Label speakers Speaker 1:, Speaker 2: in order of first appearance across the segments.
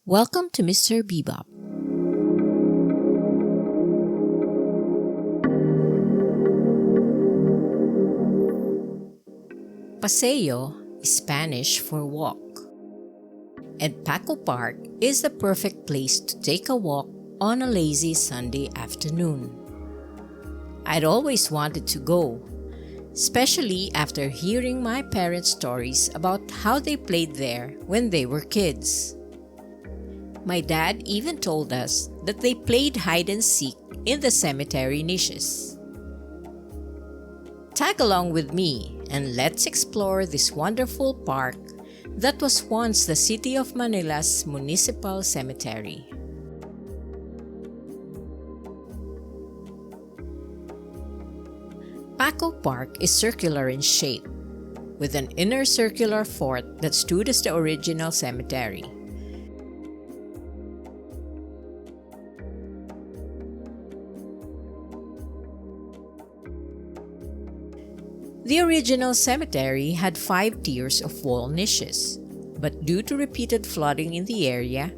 Speaker 1: Welcome to Mr. Beebop. Paseo is Spanish for walk, and Paco Park is the perfect place to take a walk on a lazy Sunday afternoon. I'd always wanted to go, especially after hearing my parents' stories about how they played there when they were kids. My dad even told us that they played hide and seek in the cemetery niches. Tag along with me and let's explore this wonderful park that was once the City of Manila's municipal cemetery. Paco Park is circular in shape, with an inner circular fort that stood as the original cemetery. The original cemetery had 5 tiers of wall niches, but due to repeated flooding in the area,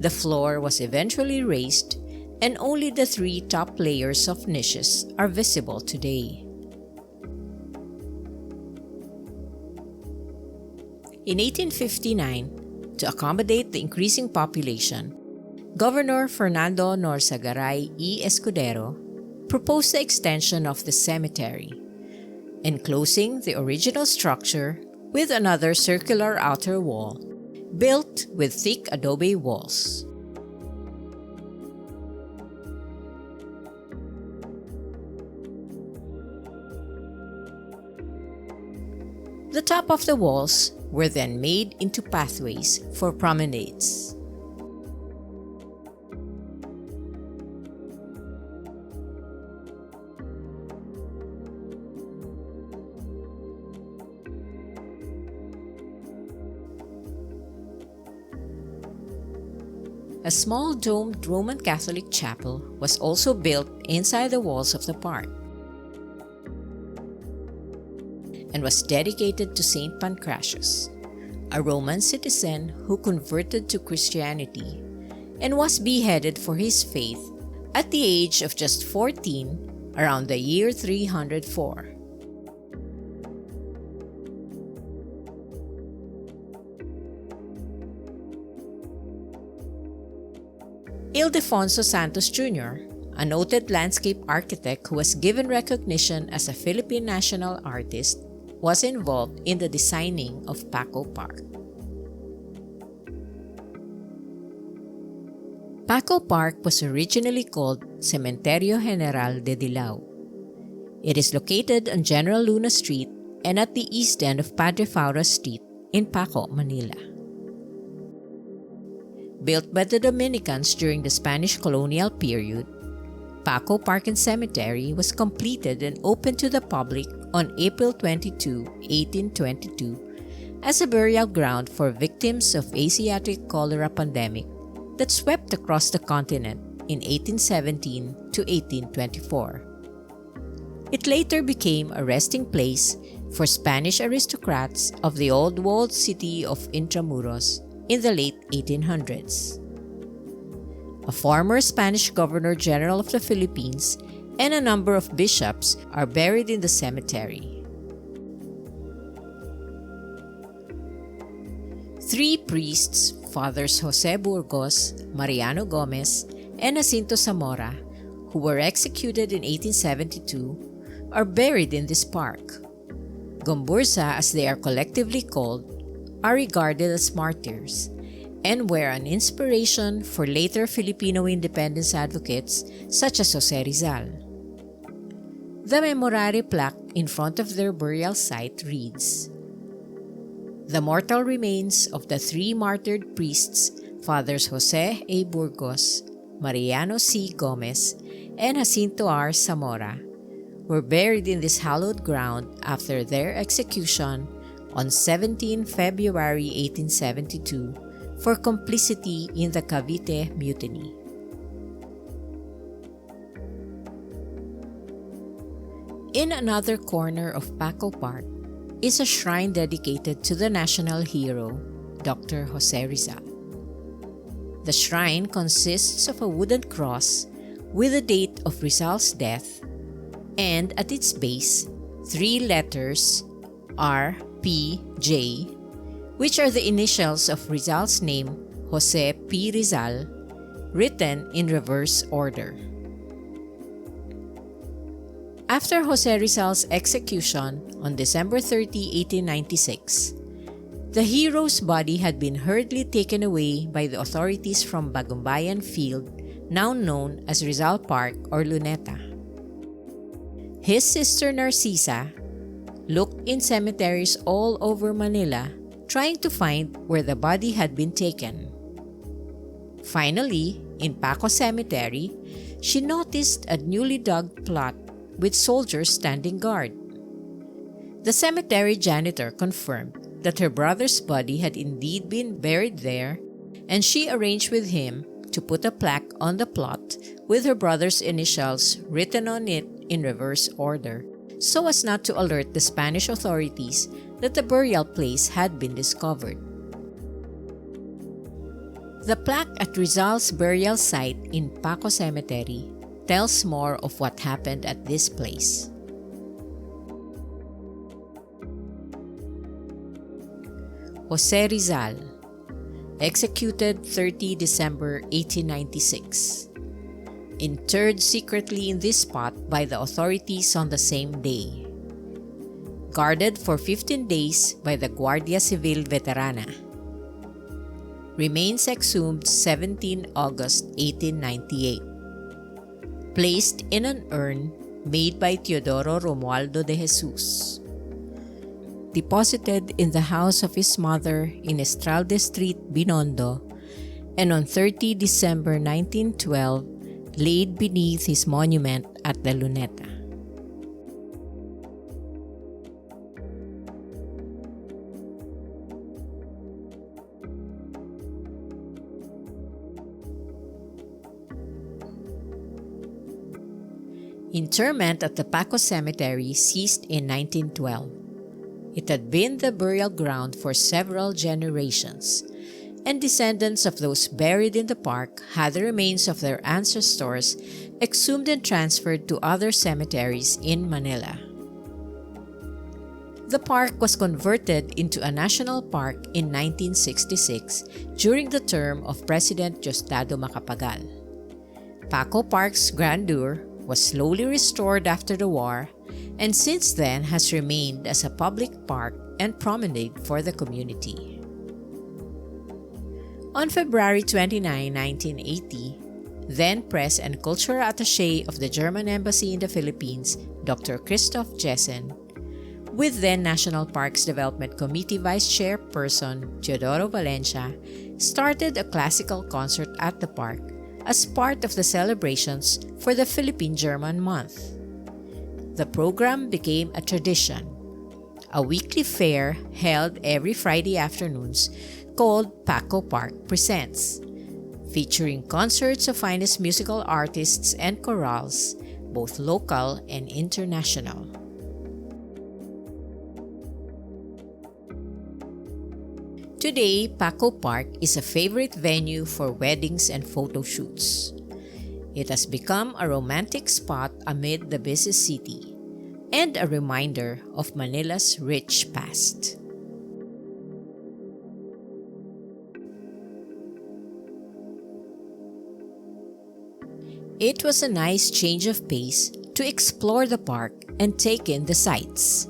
Speaker 1: the floor was eventually raised and only the 3 top layers of niches are visible today. In 1859, to accommodate the increasing population, Governor Fernando Norsagaray y Escudero proposed the extension of the cemetery, enclosing the original structure with another circular outer wall, built with thick adobe walls. The top of the walls were then made into pathways for promenades. A small domed Roman Catholic chapel was also built inside the walls of the park and was dedicated to Saint Pancratius, a Roman citizen who converted to Christianity and was beheaded for his faith at the age of just 14 around the year 304. Ildefonso Santos Jr., a noted landscape architect who was given recognition as a Philippine national artist, was involved in the designing of Paco Park. Paco Park was originally called Cementerio General de Dilao. It is located on General Luna Street and at the east end of Padre Faura Street in Paco, Manila. Built by the Dominicans during the Spanish colonial period, Paco Park and Cemetery was completed and opened to the public on April 22, 1822, as a burial ground for victims of Asiatic cholera pandemic that swept across the continent in 1817 to 1824. It later became a resting place for Spanish aristocrats of the old walled city of Intramuros in the late 1800s. A former Spanish Governor-General of the Philippines and a number of bishops are buried in the cemetery. 3 priests, Fathers Jose Burgos, Mariano Gomez, and Jacinto Zamora, who were executed in 1872, are buried in this park. Gomburza, as they are collectively called, are regarded as martyrs and were an inspiration for later Filipino independence advocates such as Jose Rizal. The memorare plaque in front of their burial site reads, "The mortal remains of the 3 martyred priests, Fathers Jose A. Burgos, Mariano C. Gomez, and Jacinto R. Zamora, were buried in this hallowed ground after their execution on 17 February 1872 for complicity in the Cavite Mutiny." In another corner of Paco Park is a shrine dedicated to the national hero, Dr. Jose Rizal. The shrine consists of a wooden cross with the date of Rizal's death, and at its base, 3 letters RPJ, which are the initials of Rizal's name, Jose P. Rizal, written in reverse order. After Jose Rizal's execution on December 30, 1896, the hero's body had been hurriedly taken away by the authorities from Bagumbayan Field, now known as Rizal Park or Luneta. His sister Narcisa looked in cemeteries all over Manila, trying to find where the body had been taken. Finally, in Paco Cemetery, she noticed a newly dug plot with soldiers standing guard. The cemetery janitor confirmed that her brother's body had indeed been buried there, and she arranged with him to put a plaque on the plot with her brother's initials written on it in reverse order, so as not to alert the Spanish authorities that the burial place had been discovered. The plaque at Rizal's burial site in Paco Cemetery tells more of what happened at this place. Jose Rizal, executed 30 December 1896. Interred secretly in this spot by the authorities on the same day. Guarded for 15 days by the Guardia Civil Veterana. Remains exhumed 17 August 1898. Placed in an urn made by Teodoro Romualdo de Jesus. Deposited in the house of his mother in Estralde Street, Binondo, and on 30 December 1912, laid beneath his monument at the Luneta. Interment at the Paco Cemetery ceased in 1912. It had been the burial ground for several generations, and descendants of those buried in the park had the remains of their ancestors exhumed and transferred to other cemeteries in Manila. The park was converted into a national park in 1966 during the term of President Diosdado Macapagal. Paco Park's grandeur was slowly restored after the war, and since then has remained as a public park and promenade for the community. On February 29, 1980, then Press and Cultural Attaché of the German Embassy in the Philippines, Dr. Christoph Jessen, with then National Parks Development Committee Vice Chairperson Teodoro Valencia, started a classical concert at the park as part of the celebrations for the Philippine-German Month. The program became a tradition, a weekly fair held every Friday afternoons called Paco Park Presents, featuring concerts of finest musical artists and chorales, both local and international. Today, Paco Park is a favorite venue for weddings and photo shoots. It has become a romantic spot amid the busy city and a reminder of Manila's rich past. It was a nice change of pace to explore the park and take in the sights.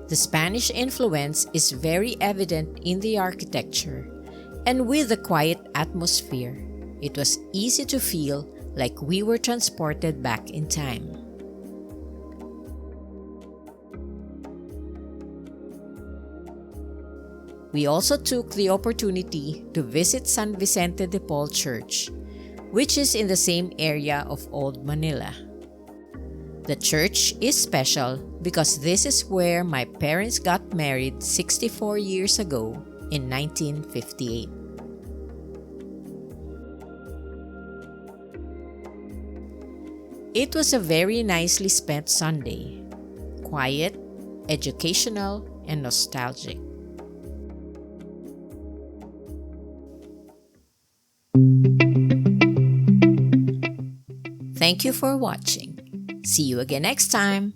Speaker 1: The Spanish influence is very evident in the architecture, and with the quiet atmosphere, it was easy to feel like we were transported back in time. We also took the opportunity to visit San Vicente de Paul Church, which is in the same area of Old Manila. The church is special because this is where my parents got married 64 years ago in 1958. It was a very nicely spent Sunday, quiet, educational, and nostalgic. Thank you for watching. See you again next time.